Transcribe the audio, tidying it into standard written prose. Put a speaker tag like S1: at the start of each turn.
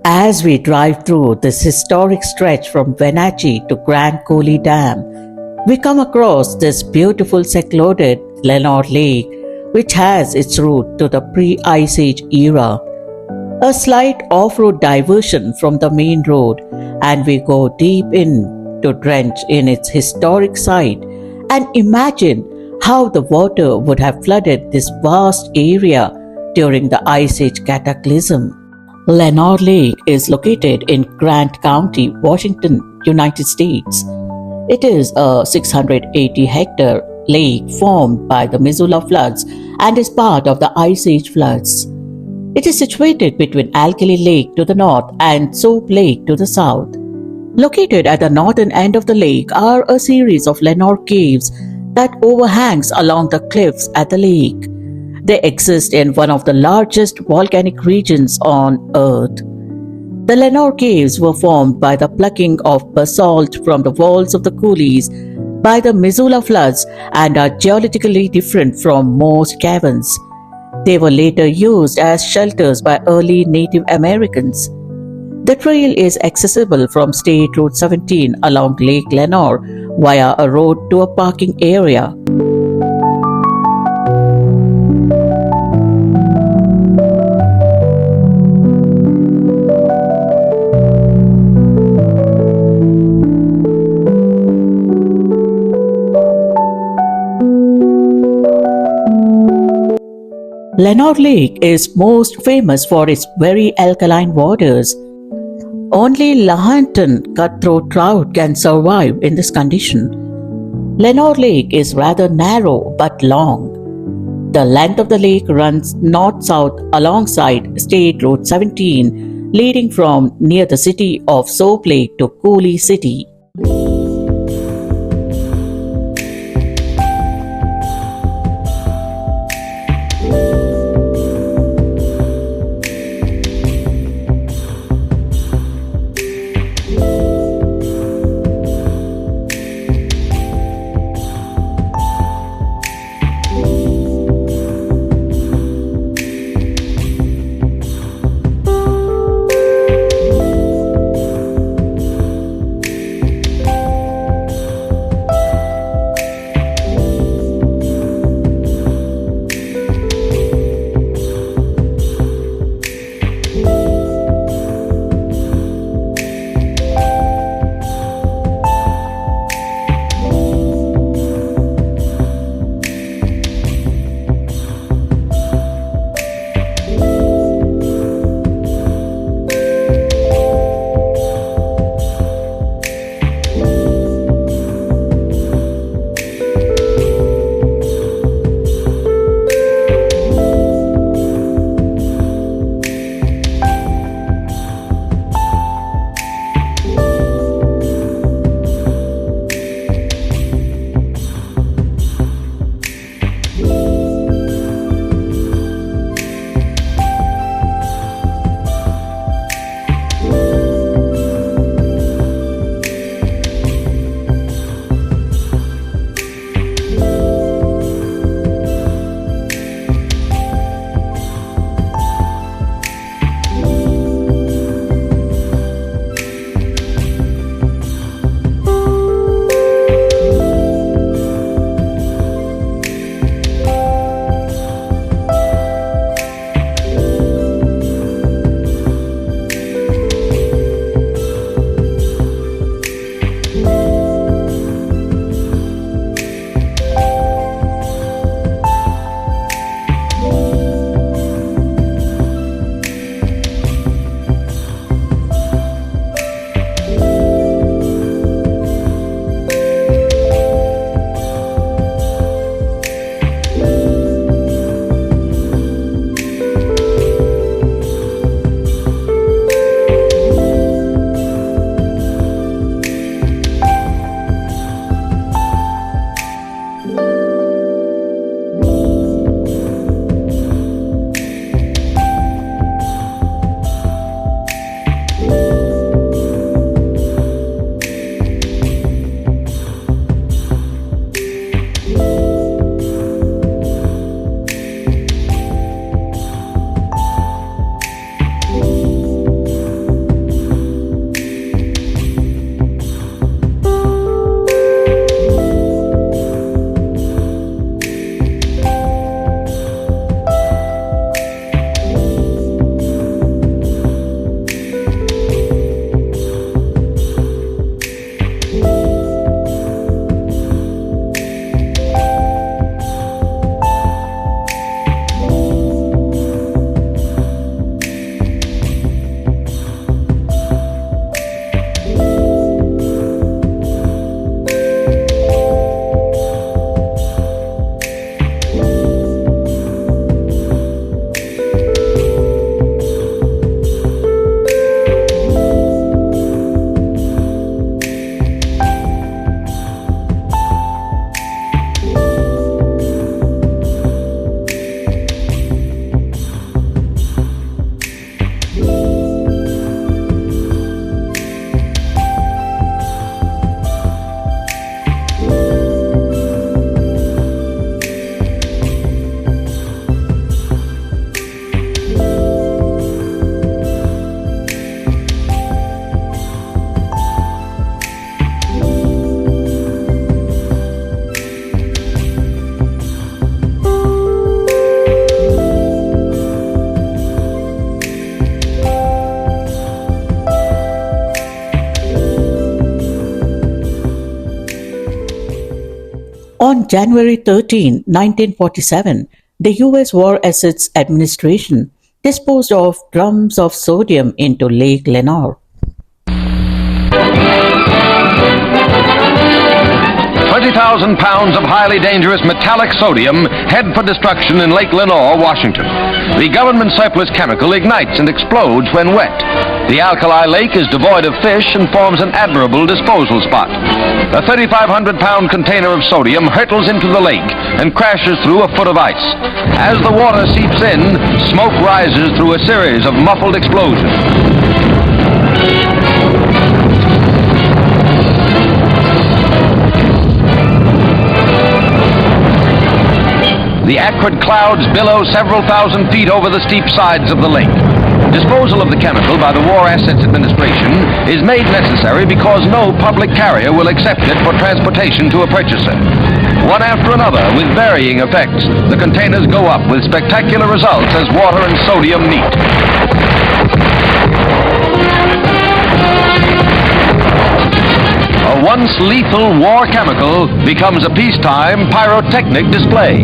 S1: As we drive through this historic stretch from Wenatchee to Grand Coulee Dam, we come across this beautiful secluded Lenore Lake, which has its root to the pre-Ice Age era. A slight off-road diversion from the main road, and we go deep in to drench in its historic site and imagine how the water would have flooded this vast area during the Ice Age Cataclysm. Lenore Lake is located in Grant County, Washington, United States. It is a 680-hectare lake formed by the Missoula floods and is part of the Ice Age floods. It is situated between Alkali Lake to the north and Soap Lake to the south. Located at the northern end of the lake are a series of Lenore caves that overhangs along the cliffs at the lake. They exist in one of the largest volcanic regions on Earth. The Lenore caves were formed by the plucking of basalt from the walls of the coulees by the Missoula floods and are geologically different from most caverns. They were later used as shelters by early Native Americans. The trail is accessible from State Route 17 along Lake Lenore via a road to a parking area. Lenore Lake is most famous for its very alkaline waters. Only Lahontan cutthroat trout can survive in this condition. Lenore Lake is rather narrow but long. The length of the lake runs north-south alongside State Route 17, leading from near the city of Soap Lake to Coulee City. On January 13, 1947, the US War Assets Administration disposed of drums of sodium into Lake Lenore.
S2: 20,000 pounds of highly dangerous metallic sodium head for destruction in Lake Lenore, Washington. The government surplus chemical ignites and explodes when wet. The alkali lake is devoid of fish and forms an admirable disposal spot. A 3,500-pound container of sodium hurtles into the lake and crashes through a foot of ice. As the water seeps in, smoke rises through a series of muffled explosions. The acrid clouds billow several thousand feet over the steep sides of the lake. Disposal of the chemical by the War Assets Administration is made necessary because no public carrier will accept it for transportation to a purchaser. One after another, with varying effects, the containers go up with spectacular results as water and sodium meet. A once lethal war chemical becomes a peacetime pyrotechnic display.